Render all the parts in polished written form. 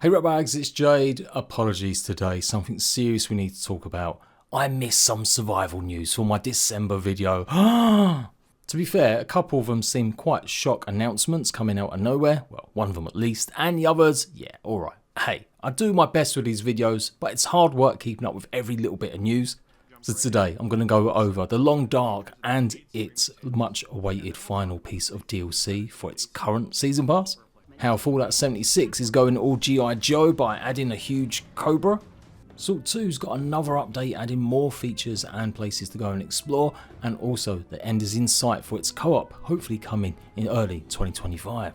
Hey RATBAGGERS, it's Jade. Apologies today, something serious we need to talk about. I missed some survival news for my December video. To be fair, a couple of them seemed quite shock announcements coming out of nowhere, well, one of them at least, and the others, yeah, alright. Hey, I do my best with these videos, but it's hard work keeping up with every little bit of news. So today, I'm going to go over The Long Dark and its much awaited final piece of DLC for its current season pass. How Fallout 76 is going all G.I. Joe by adding a huge Cobra. Salt 2's got another update adding more features and places to go and explore, and also the end is in sight for its co-op, hopefully coming in early 2025.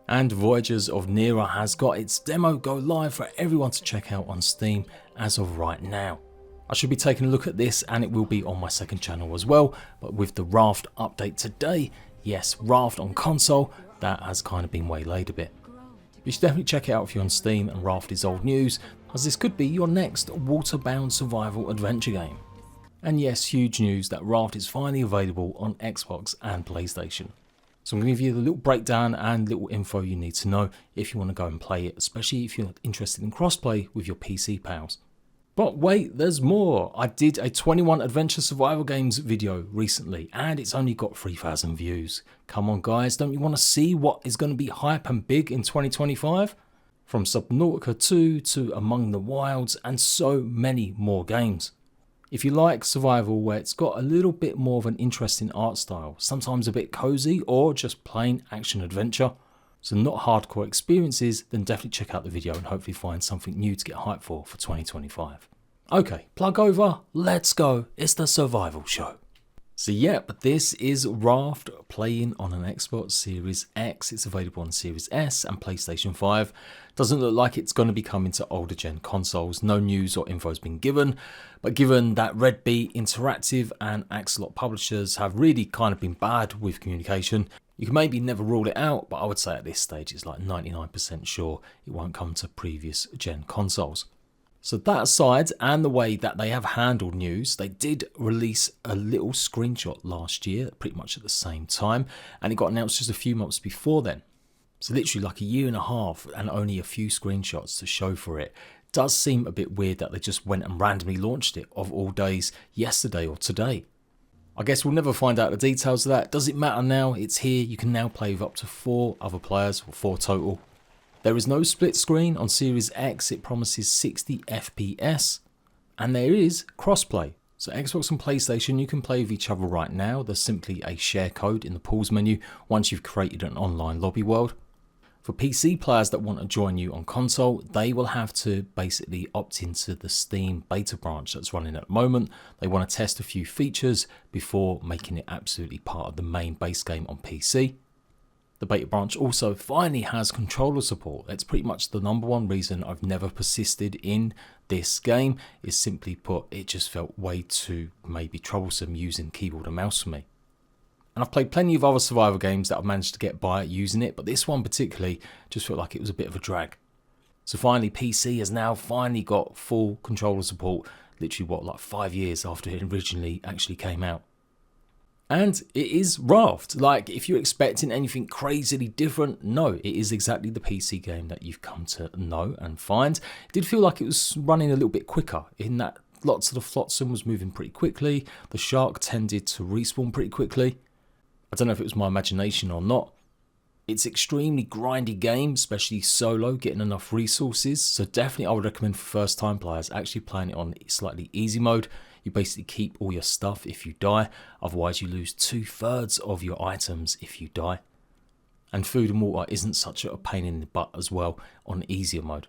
And Voyagers of Nera has got its demo go live for everyone to check out on Steam as of right now. I should be taking a look at this and it will be on my second channel as well, but with the RAFT update today, yes, RAFT on console, that has kind of been waylaid a bit. You should definitely check it out if you're on Steam and RAFT is old news, as this could be your next water-bound survival adventure game. And yes, huge news that RAFT is finally available on Xbox and PlayStation. So I'm going to give you the little breakdown and little info you need to know if you want to go and play it, especially if you're interested in crossplay with your PC pals. But wait, there's more. I did a 21 adventure survival games video recently and it's only got 3,000 views. Come on guys, don't you want to see what is going to be hype and big in 2025? From Subnautica 2 to Among the Wilds and so many more games. If you like survival where it's got a little bit more of an interesting art style, sometimes a bit cozy or just plain action adventure, so not hardcore experiences, then definitely check out the video and hopefully find something new to get hyped for 2025. Okay, plug over, let's go, it's the survival show. So yeah, but this is RAFT playing on an Xbox Series X. It's available on Series S and PlayStation 5. Doesn't look like it's going to be coming to older gen consoles. No news or info has been given. But given that Red Bee Interactive and Axolot publishers have really kind of been bad with communication, you can maybe never rule it out, but I would say at this stage it's like 99% sure it won't come to previous gen consoles. So that aside, and the way that they have handled news, they did release a little screenshot last year, pretty much at the same time, and it got announced just a few months before then. So literally like a year and a half and only a few screenshots to show for it. Does seem a bit weird that they just went and randomly launched it, of all days, yesterday or today. I guess we'll never find out the details of that. Does it matter now? It's here. You can now play with up to 4 other players, or 4 total. There is no split screen on Series X. It promises 60 FPS. And there is crossplay. So Xbox and PlayStation, you can play with each other right now. There's simply a share code in the pause menu once you've created an online lobby world. For PC players that want to join you on console, they will have to basically opt into the Steam beta branch that's running at the moment. They want to test a few features before making it absolutely part of the main base game on PC. The beta branch also finally has controller support. That's pretty much the #1 reason I've never persisted in this game, is simply put, it just felt way too maybe troublesome using keyboard and mouse for me. And I've played plenty of other survival games that I've managed to get by using it, but this one particularly just felt like it was a bit of a drag. So finally, PC has now finally got full controller support, literally what, like 5 years after it originally actually came out. And it is RAFT. Like, if you're expecting anything crazily different, no, it is exactly the PC game that you've come to know and find. It did feel like it was running a little bit quicker, in that lots of the flotsam was moving pretty quickly, the shark tended to respawn pretty quickly. I don't know if it was my imagination or not. It's extremely grindy game, especially solo, getting enough resources. So definitely I would recommend for first time players actually playing it on slightly easy mode. You basically keep all your stuff if you die. Otherwise you lose 2/3 of your items if you die. And food and water isn't such a pain in the butt as well on easier mode.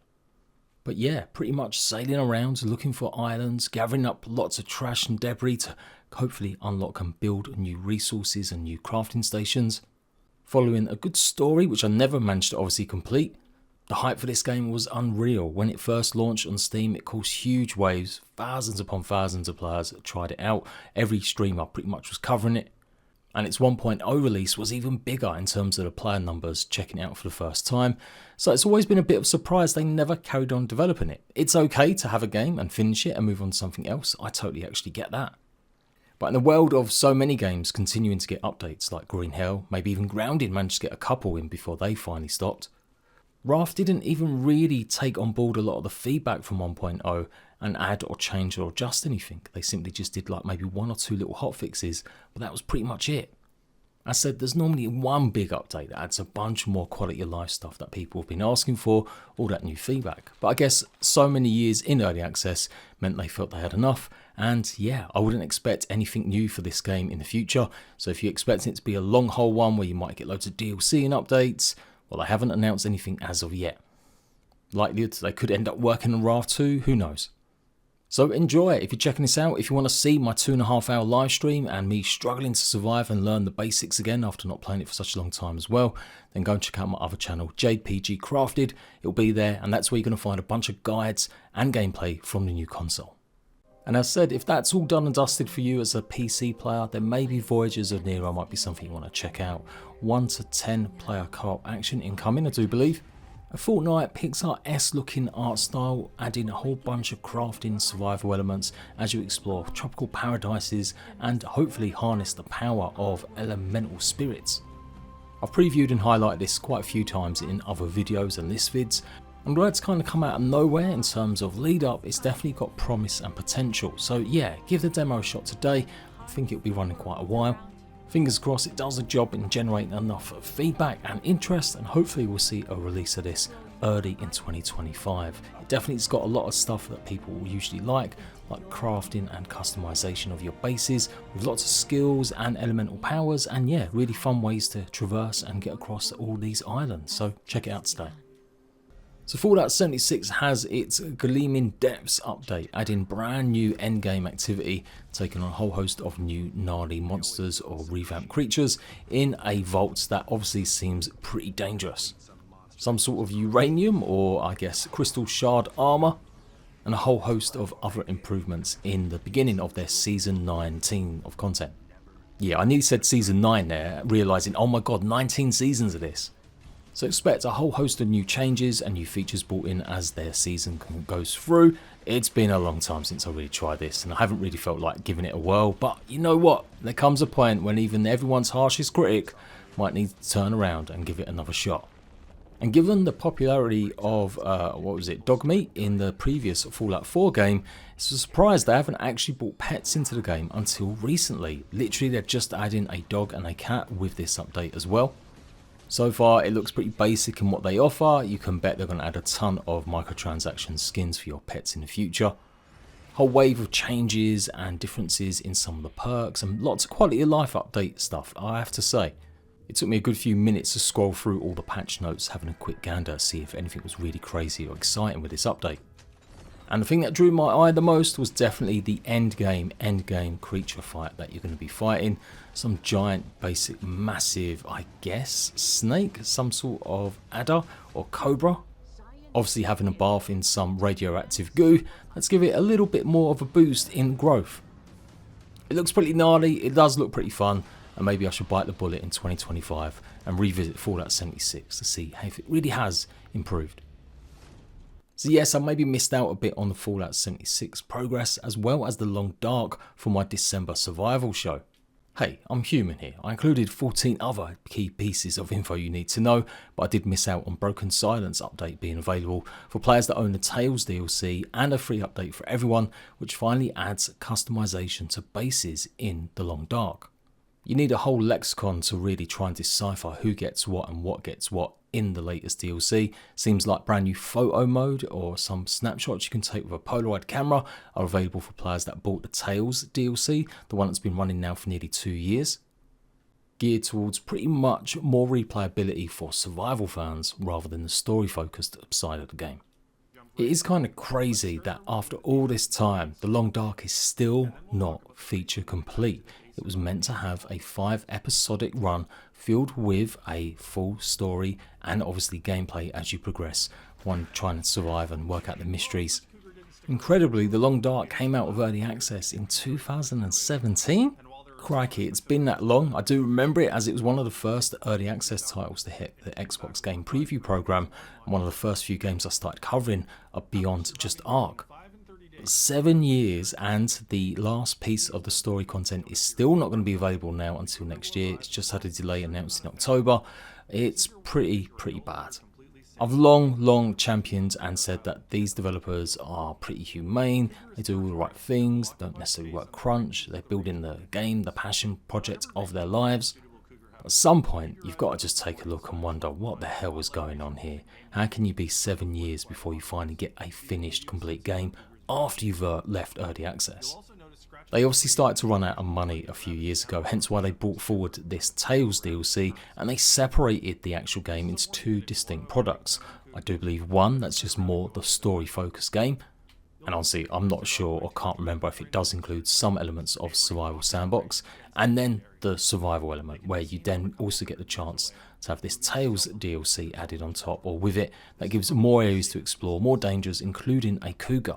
But yeah, pretty much sailing around, looking for islands, gathering up lots of trash and debris to hopefully unlock and build new resources and new crafting stations. Following a good story, which I never managed to obviously complete. The hype for this game was unreal. When it first launched on Steam, it caused huge waves. Thousands upon thousands of players tried it out. Every streamer pretty much was covering it. And its 1.0 release was even bigger in terms of the player numbers checking it out for the first time. So it's always been a bit of a surprise they never carried on developing it. It's okay to have a game and finish it and move on to something else. I totally actually get that. But in the world of so many games continuing to get updates like Green Hell, maybe even Grounded managed to get a couple in before they finally stopped. RAFT didn't even really take on board a lot of the feedback from 1.0 and add or change or adjust anything. They simply just did like maybe 1 or 2 little hotfixes, but that was pretty much it. As said, there's normally one big update that adds a bunch more quality of life stuff that people have been asking for, all that new feedback. But I guess so many years in early access meant they felt they had enough, and yeah, I wouldn't expect anything new for this game in the future. So if you're expecting it to be a long haul one where you might get loads of DLC and updates, well, they haven't announced anything as of yet. Likely they could end up working on RAFT 2, who knows. So enjoy it if you're checking this out. If you want to see my 2.5 hour live stream and me struggling to survive and learn the basics again after not playing it for such a long time as well, then go and check out my other channel, Jade PG Crafted. It'll be there, and that's where you're going to find a bunch of guides and gameplay from the new console. And as said, if that's all done and dusted for you as a PC player, then maybe Voyagers of Nera might be something you want to check out. 1 to 10 player co-op action incoming, I do believe. A Fortnite Pixar-esque looking art style, adding a whole bunch of crafting survival elements as you explore tropical paradises and hopefully harness the power of elemental spirits. I've previewed and highlighted this quite a few times in other videos and list vids, and although it's kind of come out of nowhere in terms of lead up, it's definitely got promise and potential. So yeah, give the demo a shot today. I think it'll be running quite a while. Fingers crossed it does a job in generating enough feedback and interest, and hopefully we'll see a release of this early in 2025. It definitely's got a lot of stuff that people will usually like crafting and customization of your bases with lots of skills and elemental powers, and yeah, really fun ways to traverse and get across all these islands. So check it out today. So Fallout 76 has its Gleaming Depths update, adding brand new endgame activity, taking on a whole host of new gnarly monsters or revamped creatures in a vault that obviously seems pretty dangerous. Some sort of uranium or I guess crystal shard armor, and a whole host of other improvements in the beginning of their Season 19 of content. Yeah, I nearly said Season 9 there, realising, oh my god, 19 seasons of this. So expect a whole host of new changes and new features brought in as their season goes through. It's been a long time since I really tried this, and I haven't really felt like giving it a whirl, but you know what? There comes a point when even everyone's harshest critic might need to turn around and give it another shot. And given the popularity of, Dogmeat in the previous Fallout 4 game, it's a surprise they haven't actually brought pets into the game until recently. Literally, they're just adding a dog and a cat with this update as well. So far, it looks pretty basic in what they offer. You can bet they're going to add a ton of microtransaction skins for your pets in the future. Whole wave of changes and differences in some of the perks, and lots of quality of life update stuff, I have to say. It took me a good few minutes to scroll through all the patch notes, having a quick gander to see if anything was really crazy or exciting with this update. And the thing that drew my eye the most was definitely the endgame creature fight that you're going to be fighting. Some giant, basic, massive, I guess, snake, some sort of adder or cobra. Obviously having a bath in some radioactive goo, let's give it a little bit more of a boost in growth. It looks pretty gnarly, it does look pretty fun, and maybe I should bite the bullet in 2025 and revisit Fallout 76 to see if it really has improved. So yes, I maybe missed out a bit on the Fallout 76 progress as well as the Long Dark for my December survival show. Hey, I'm human here. I included 14 other key pieces of info you need to know, but I did miss out on Broken Silence update being available for players that own the Tales DLC, and a free update for everyone, which finally adds customization to bases in the Long Dark. You need a whole lexicon to really try and decipher who gets what and what gets what in the latest DLC. Seems like brand new photo mode or some snapshots you can take with a Polaroid camera are available for players that bought the Tales DLC, the one that's been running now for nearly 2 years. Geared towards pretty much more replayability for survival fans rather than the story focused side of the game. It is kind of crazy that after all this time, the Long Dark is still not feature complete. It was meant to have a 5-episodic run filled with a full story and obviously gameplay as you progress, one trying to survive and work out the mysteries. Incredibly, the Long Dark came out of early access in 2017. Crikey, it's been that long. I do remember it as it was one of the first early access titles to hit the Xbox Game Preview program, and one of the first few games I started covering beyond just Ark. 7 years, and the last piece of the story content is still not going to be available now until next year. It's just had a delay announced in October. It's pretty bad. I've long championed and said that these developers are pretty humane, they do all the right things, don't necessarily work crunch, they're building the game, the passion project of their lives. But at some point, you've got to just take a look and wonder what the hell is going on here. How can you be 7 years before you finally get a finished, complete game after you've left early access? They obviously started to run out of money a few years ago, hence why they brought forward this Tales DLC, and they separated the actual game into two distinct products. I do believe one that's just more the story focused game, and honestly I'm not sure or can't remember if it does include some elements of survival sandbox, and then the survival element where you then also get the chance to have this Tales DLC added on top or with it that gives more areas to explore, more dangers, including a cougar.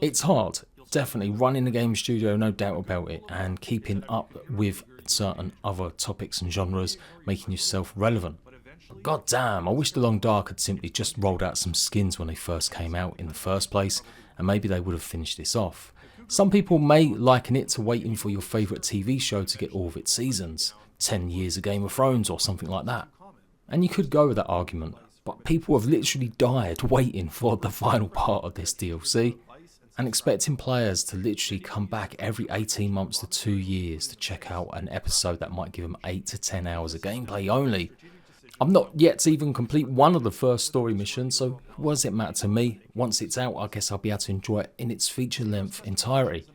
It's hard. Definitely running a game studio, no doubt about it, and keeping up with certain other topics and genres, making yourself relevant. But god damn, I wish The Long Dark had simply just rolled out some skins when they first came out in the first place, and maybe they would have finished this off. Some people may liken it to waiting for your favourite TV show to get all of its seasons, 10 years of Game of Thrones or something like that. And you could go with that argument, but people have literally died waiting for the final part of this DLC. And expecting players to literally come back every 18 months to 2 years to check out an episode that might give them 8 to 10 hours of gameplay only. I'm not yet to even complete one of the first story missions, so what does it matter to me? Once it's out, I guess I'll be able to enjoy it in its feature length entirety.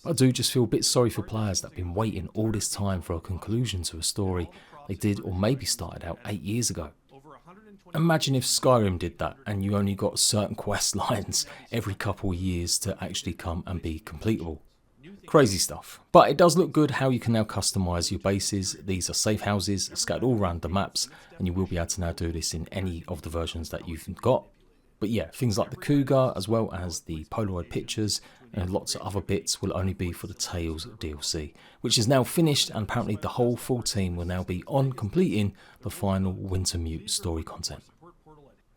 I do just feel a bit sorry for players that have been waiting all this time for a conclusion to a story they did or maybe started out 8 years ago. Imagine if Skyrim did that and you only got certain quest lines every couple of years to actually come and be completable. Crazy stuff. But it does look good how you can now customise your bases. These are safe houses scattered all around the maps, and you will be able to now do this in any of the versions that you've got. But yeah, things like the cougar as well as the Polaroid pictures and lots of other bits will only be for the Tales DLC, which is now finished, and apparently the whole full team will now be on completing the final Wintermute story content.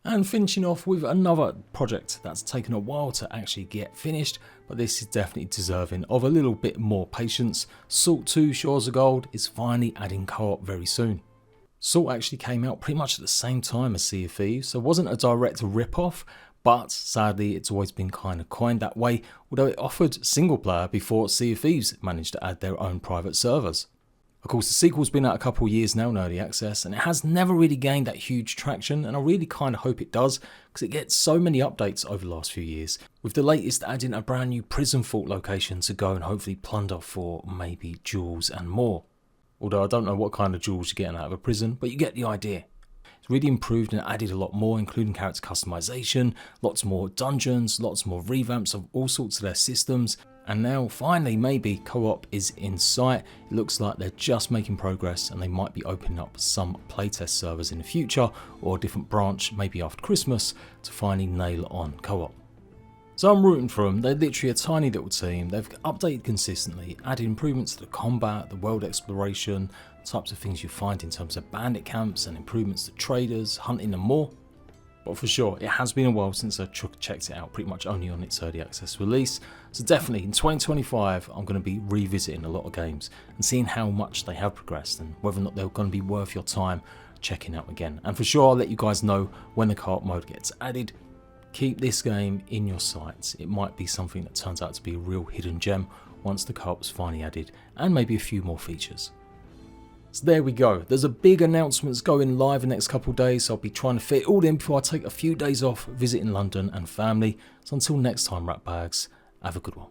And finishing off with another project that's taken a while to actually get finished, but this is definitely deserving of a little bit more patience. Salt 2 Shores of Gold is finally adding co-op very soon. Salt actually came out pretty much at the same time as Sea of Thieves, so it wasn't a direct rip-off, but sadly it's always been kind of coined that way, although it offered single player before Sea of Thieves managed to add their own private servers. Of course, the sequel's been out a couple of years now in early access, and it has never really gained that huge traction, and I really kind of hope it does, because it gets so many updates over the last few years, with the latest adding a brand new prison vault location to go and hopefully plunder for maybe jewels and more. Although I don't know what kind of jewels you're getting out of a prison, but you get the idea. It's really improved and added a lot more, including character customization, lots more dungeons, lots more revamps of all sorts of their systems, and now finally maybe co-op is in sight. It looks like they're just making progress, and they might be opening up some playtest servers in the future or a different branch maybe after Christmas to finally nail on co-op. So I'm rooting for them. They're literally a tiny little team. They've updated consistently, added improvements to the combat, the world exploration, types of things you find in terms of bandit camps, and improvements to traders, hunting and more. But for sure, it has been a while since I checked it out, pretty much only on its early access release. So definitely in 2025, I'm going to be revisiting a lot of games and seeing how much they have progressed and whether or not they're going to be worth your time checking out again. And for sure, I'll let you guys know when the co-op mode gets added. Keep this game in your sights. It might be something that turns out to be a real hidden gem once the co-op's finally added, and maybe a few more features. So there we go. There's a big announcements going live in the next couple of days, so I'll be trying to fit it all in before I take a few days off visiting London and family. So until next time, Ratbags, have a good one.